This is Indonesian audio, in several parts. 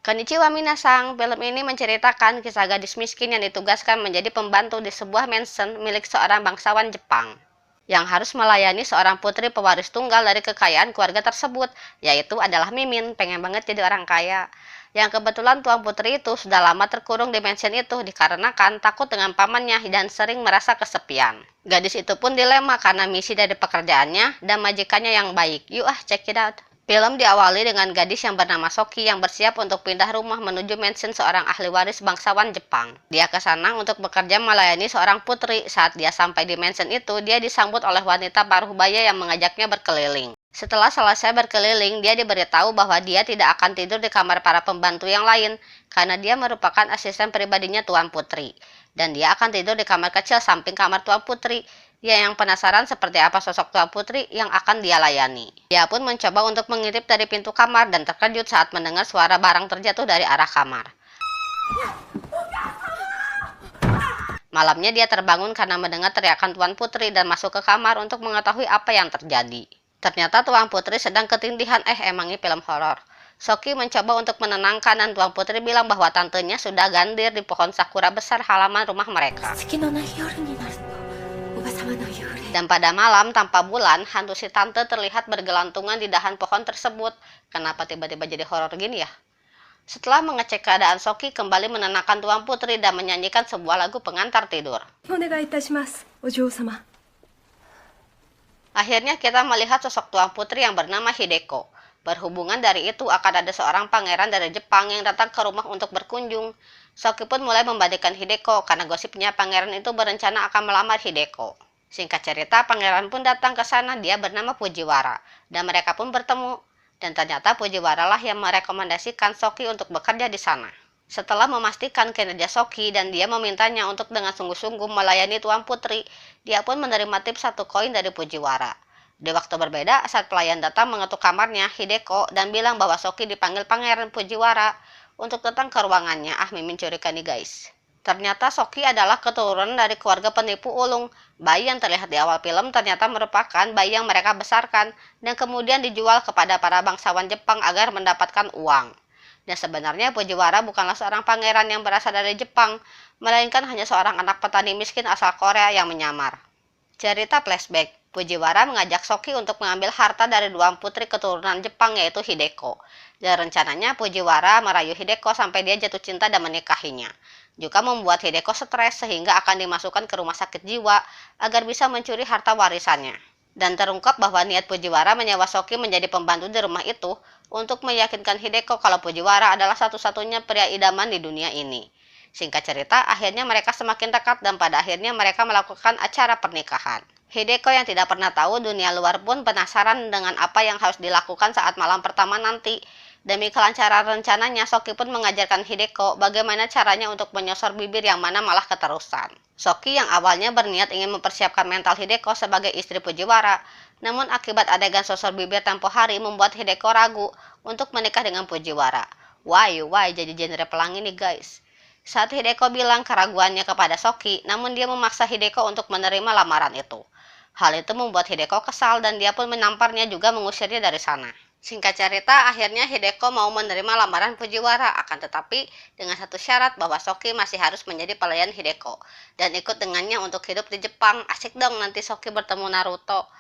Konnichiwa Minasang, film ini menceritakan kisah gadis miskin yang ditugaskan menjadi pembantu di sebuah mansion milik seorang bangsawan Jepang yang harus melayani seorang putri pewaris tunggal dari kekayaan keluarga tersebut, yaitu adalah Mimin, pengen banget jadi orang kaya. Yang kebetulan tuan putri itu sudah lama terkurung di mansion itu dikarenakan takut dengan pamannya dan sering merasa kesepian. Gadis itu pun dilema karena misi dari pekerjaannya dan majikannya yang baik. Yuk check it out. Film diawali dengan gadis yang bernama Soki yang bersiap untuk pindah rumah menuju mansion seorang ahli waris bangsawan Jepang. Dia ke sana untuk bekerja melayani seorang putri. Saat dia sampai di mansion itu, dia disambut oleh wanita paruh baya yang mengajaknya berkeliling. Setelah selesai berkeliling, dia diberitahu bahwa dia tidak akan tidur di kamar para pembantu yang lain karena dia merupakan asisten pribadinya Tuan Putri. Dan dia akan tidur di kamar kecil samping kamar Tuan Putri. Dia yang penasaran seperti apa sosok Tuan Putri yang akan dia layani. Dia pun mencoba untuk mengintip dari pintu kamar dan terkejut saat mendengar suara barang terjatuh dari arah kamar. Malamnya dia terbangun karena mendengar teriakan Tuan Putri dan masuk ke kamar untuk mengetahui apa yang terjadi. Ternyata Tuan Putri sedang ketindihan. Emangnya film horor. Soki mencoba untuk menenangkan dan Tuan Putri bilang bahwa tantenya sudah gandir di pohon sakura besar halaman rumah mereka. Dan pada malam tanpa bulan, hantu si tante terlihat bergelantungan di dahan pohon tersebut. Kenapa tiba-tiba jadi horor gini ya? Setelah mengecek keadaan, Soki kembali menenangkan Tuan Putri dan menyanyikan sebuah lagu pengantar tidur. Akhirnya kita melihat sosok Tuan Putri yang bernama Hideko. Berhubungan dari itu akan ada seorang pangeran dari Jepang yang datang ke rumah untuk berkunjung. Soki pun mulai membandingkan Hideko karena gosipnya pangeran itu berencana akan melamar Hideko. Singkat cerita, pangeran pun datang ke sana. Dia bernama Fujiwara dan mereka pun bertemu. Dan ternyata Fujiwara lah yang merekomendasikan Soki untuk bekerja di sana. Setelah memastikan kinerja Soki dan dia memintanya untuk dengan sungguh-sungguh melayani Tuan Putri, dia pun menerima tip 1 koin dari Fujiwara. Di waktu berbeda, saat pelayan datang mengetuk kamarnya Hideko dan bilang bahwa Soki dipanggil Pangeran Fujiwara untuk datang ke ruangannya. Mimin curiga nih guys. Ternyata Soki adalah keturunan dari keluarga penipu ulung. Bayi yang terlihat di awal film ternyata merupakan bayi yang mereka besarkan dan kemudian dijual kepada para bangsawan Jepang agar mendapatkan uang. Dan sebenarnya Fujiwara bukanlah seorang pangeran yang berasal dari Jepang, melainkan hanya seorang anak petani miskin asal Korea yang menyamar. Cerita flashback. Fujiwara mengajak Soki untuk mengambil harta dari dua putri keturunan Jepang yaitu Hideko. Dan rencananya Fujiwara merayu Hideko sampai dia jatuh cinta dan menikahinya. Juga membuat Hideko stres sehingga akan dimasukkan ke rumah sakit jiwa agar bisa mencuri harta warisannya. Dan terungkap bahwa niat Fujiwara menyewa Soki menjadi pembantu di rumah itu untuk meyakinkan Hideko kalau Fujiwara adalah satu-satunya pria idaman di dunia ini. Singkat cerita, akhirnya mereka semakin dekat dan pada akhirnya mereka melakukan acara pernikahan. Hideko yang tidak pernah tahu dunia luar pun penasaran dengan apa yang harus dilakukan saat malam pertama nanti. Demi kelancaran rencananya, Soki pun mengajarkan Hideko bagaimana caranya untuk menyosor bibir yang mana malah keterusan. Soki yang awalnya berniat ingin mempersiapkan mental Hideko sebagai istri Fujiwara, namun akibat adegan sosor bibir tempo hari membuat Hideko ragu untuk menikah dengan Fujiwara. Why jadi genre pelangi nih guys. Saat Hideko bilang keraguannya kepada Soki, namun dia memaksa Hideko untuk menerima lamaran itu. Hal itu membuat Hideko kesal dan dia pun menamparnya juga mengusirnya dari sana. Singkat cerita, akhirnya Hideko mau menerima lamaran Fujiwara, akan tetapi dengan satu syarat bahwa Soki masih harus menjadi pelayan Hideko dan ikut dengannya untuk hidup di Jepang. Asik dong nanti Soki bertemu Naruto.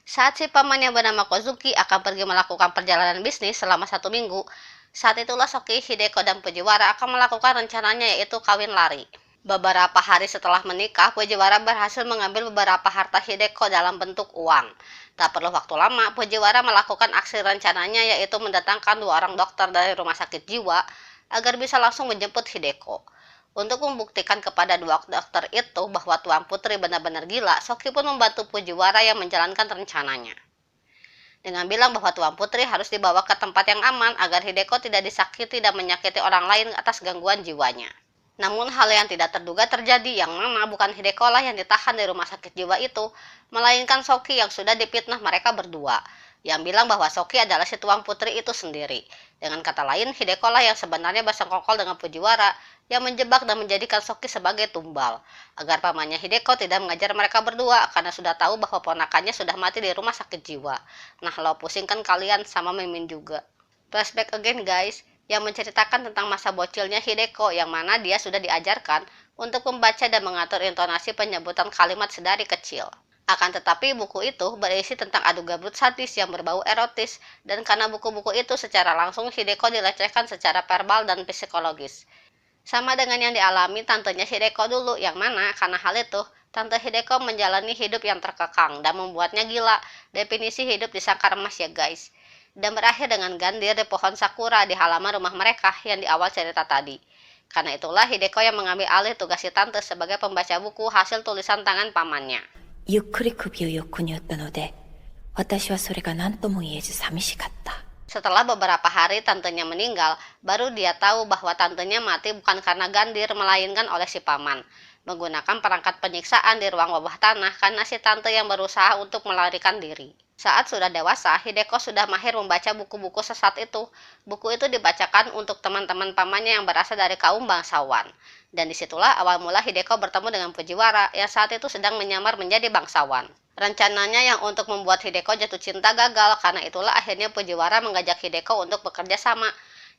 Saat si paman yang bernama Kozuki akan pergi melakukan perjalanan bisnis selama 1 minggu, saat itulah Soki, Hideko, dan Fujiwara akan melakukan rencananya yaitu kawin lari. Beberapa hari setelah menikah, Fujiwara berhasil mengambil beberapa harta Hideko dalam bentuk uang. Tak perlu waktu lama, Fujiwara melakukan aksi rencananya yaitu mendatangkan 2 orang dokter dari rumah sakit jiwa agar bisa langsung menjemput Hideko. Untuk membuktikan kepada 2 dokter itu bahwa Tuan Putri benar-benar gila, Soki pun membantu Fujiwara yang menjalankan rencananya. Dengan bilang bahwa Tuan Putri harus dibawa ke tempat yang aman agar Hideko tidak disakiti dan menyakiti orang lain atas gangguan jiwanya. Namun hal yang tidak terduga terjadi, yang mana bukan Hideko lah yang ditahan di rumah sakit jiwa itu, melainkan Soki yang sudah dipitnah mereka berdua, yang bilang bahwa Soki adalah si Tuan Putri itu sendiri. Dengan kata lain, Hideko lah yang sebenarnya bersekongkol dengan Fujiwara, yang menjebak dan menjadikan Soki sebagai tumbal, agar pamannya Hideko tidak mengajar mereka berdua, karena sudah tahu bahwa ponakannya sudah mati di rumah sakit jiwa. Nah, lo pusingkan kalian sama Mimin juga. Flashback again guys. yang menceritakan tentang masa bocilnya Hideko yang mana dia sudah diajarkan untuk membaca dan mengatur intonasi penyebutan kalimat sedari kecil. Akan tetapi buku itu berisi tentang adu gabrut sadis yang berbau erotis, dan karena buku-buku itu secara langsung Hideko dilecehkan secara verbal dan psikologis. Sama dengan yang dialami tantenya Hideko dulu, yang mana karena hal itu, tante Hideko menjalani hidup yang terkekang dan membuatnya gila. Definisi hidup disangkar emas ya guys. Dan berakhir dengan gandir di pohon sakura di halaman rumah mereka yang di awal cerita tadi. Karena itulah Hideko yang mengambil alih tugas si tante sebagai pembaca buku hasil tulisan tangan pamannya. ゆっくり首を横に打ったので、私はそれが何とも言えず寂しかった。 Setelah beberapa hari tantenya meninggal, baru dia tahu bahwa tantenya mati bukan karena gandir, melainkan oleh si paman. Menggunakan perangkat penyiksaan di ruang bawah tanah karena si tante yang berusaha untuk melarikan diri. Saat sudah dewasa, Hideko sudah mahir membaca buku-buku sesat itu. Buku itu dibacakan untuk teman-teman pamannya yang berasal dari kaum bangsawan. Dan disitulah awal mula Hideko bertemu dengan Fujiwara yang saat itu sedang menyamar menjadi bangsawan. Rencananya yang untuk membuat Hideko jatuh cinta gagal, karena itulah akhirnya Fujiwara mengajak Hideko untuk bekerja sama,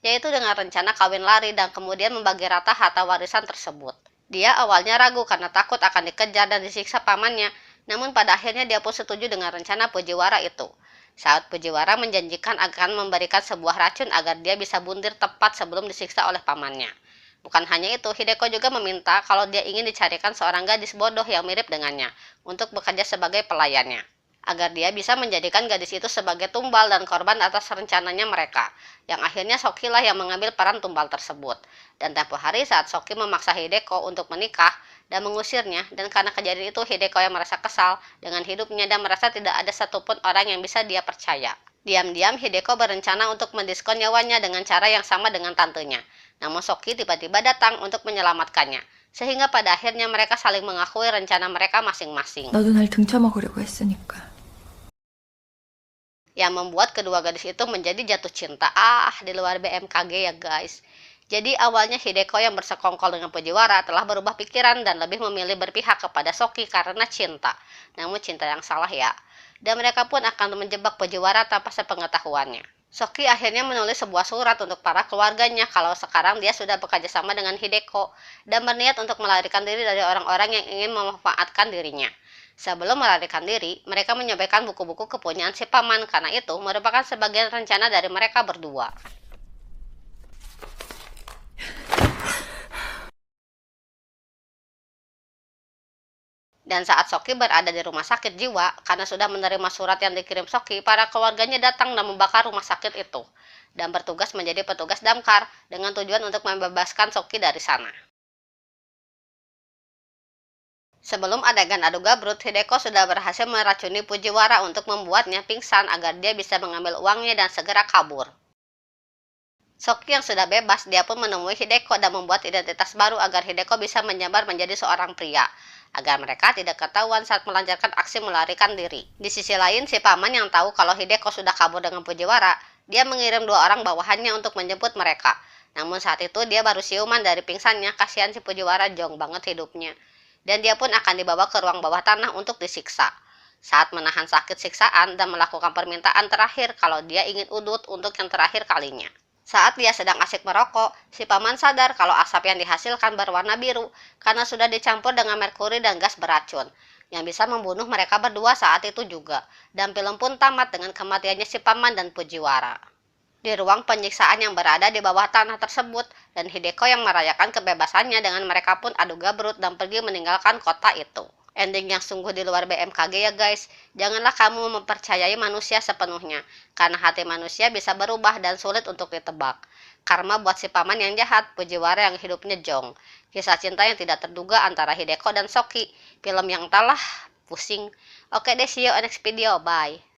yaitu dengan rencana kawin lari dan kemudian membagi rata harta warisan tersebut. Dia awalnya ragu karena takut akan dikejar dan disiksa pamannya, namun pada akhirnya dia pun setuju dengan rencana Fujiwara itu. Saat Fujiwara menjanjikan akan memberikan sebuah racun agar dia bisa bundir tepat sebelum disiksa oleh pamannya. Bukan hanya itu, Hideko juga meminta kalau dia ingin dicarikan seorang gadis bodoh yang mirip dengannya untuk bekerja sebagai pelayannya, agar dia bisa menjadikan gadis itu sebagai tumbal dan korban atas rencananya mereka, yang akhirnya Soki lah yang mengambil peran tumbal tersebut. Dan tempo hari saat Soki memaksa Hideko untuk menikah dan mengusirnya, dan karena kejadian itu Hideko yang merasa kesal dengan hidupnya dan merasa tidak ada satupun orang yang bisa dia percaya. Diam-diam Hideko berencana untuk mendiskon nyawanya dengan cara yang sama dengan tantenya. Namun Soki tiba-tiba datang untuk menyelamatkannya, sehingga pada akhirnya mereka saling mengakui rencana mereka masing-masing. 너도 날 등쳐먹으려고 했으니까. Yang membuat kedua gadis itu menjadi jatuh cinta di luar BMKG ya guys. Jadi awalnya Hideko yang bersekongkol dengan Fujiwara telah berubah pikiran dan lebih memilih berpihak kepada Soki karena cinta. Namun cinta yang salah ya. Dan mereka pun akan menjebak Fujiwara tanpa sepengetahuannya. Soki akhirnya menulis sebuah surat untuk para keluarganya kalau sekarang dia sudah bekerja sama dengan Hideko dan berniat untuk melarikan diri dari orang-orang yang ingin memanfaatkan dirinya. Sebelum melarikan diri, mereka menyampaikan buku-buku kepunyaan si paman karena itu merupakan sebagian rencana dari mereka berdua. Dan saat Soki berada di rumah sakit jiwa, karena sudah menerima surat yang dikirim Soki, para keluarganya datang dan membakar rumah sakit itu, dan bertugas menjadi petugas damkar dengan tujuan untuk membebaskan Soki dari sana. Sebelum adegan adu gabrut, Hideko sudah berhasil meracuni Fujiwara untuk membuatnya pingsan agar dia bisa mengambil uangnya dan segera kabur. Soki yang sudah bebas, dia pun menemui Hideko dan membuat identitas baru agar Hideko bisa menyamar menjadi seorang pria, agar mereka tidak ketahuan saat melancarkan aksi melarikan diri. Di sisi lain, si paman yang tahu kalau Hideko sudah kabur dengan Fujiwara, dia mengirim 2 orang bawahannya untuk menjemput mereka. Namun saat itu dia baru siuman dari pingsannya, kasihan si Fujiwara jong banget hidupnya. Dan dia pun akan dibawa ke ruang bawah tanah untuk disiksa. Saat menahan sakit siksaan dan melakukan permintaan terakhir kalau dia ingin udut untuk yang terakhir kalinya. Saat dia sedang asik merokok, si paman sadar kalau asap yang dihasilkan berwarna biru karena sudah dicampur dengan merkuri dan gas beracun, yang bisa membunuh mereka berdua saat itu juga. Dan film pun tamat dengan kematiannya si paman dan Fujiwara. Di ruang penyiksaan yang berada di bawah tanah tersebut, dan Hideko yang merayakan kebebasannya dengan mereka pun adu gabrut dan pergi meninggalkan kota itu. Ending yang sungguh di luar BMKG ya guys. Janganlah kamu mempercayai manusia sepenuhnya, karena hati manusia bisa berubah dan sulit untuk ditebak. Karma buat si paman yang jahat, Fujiwara yang hidupnya jong. Kisah cinta yang tidak terduga antara Hideko dan Soki. Film yang entahlah, pusing. Oke deh, see you on next video, bye.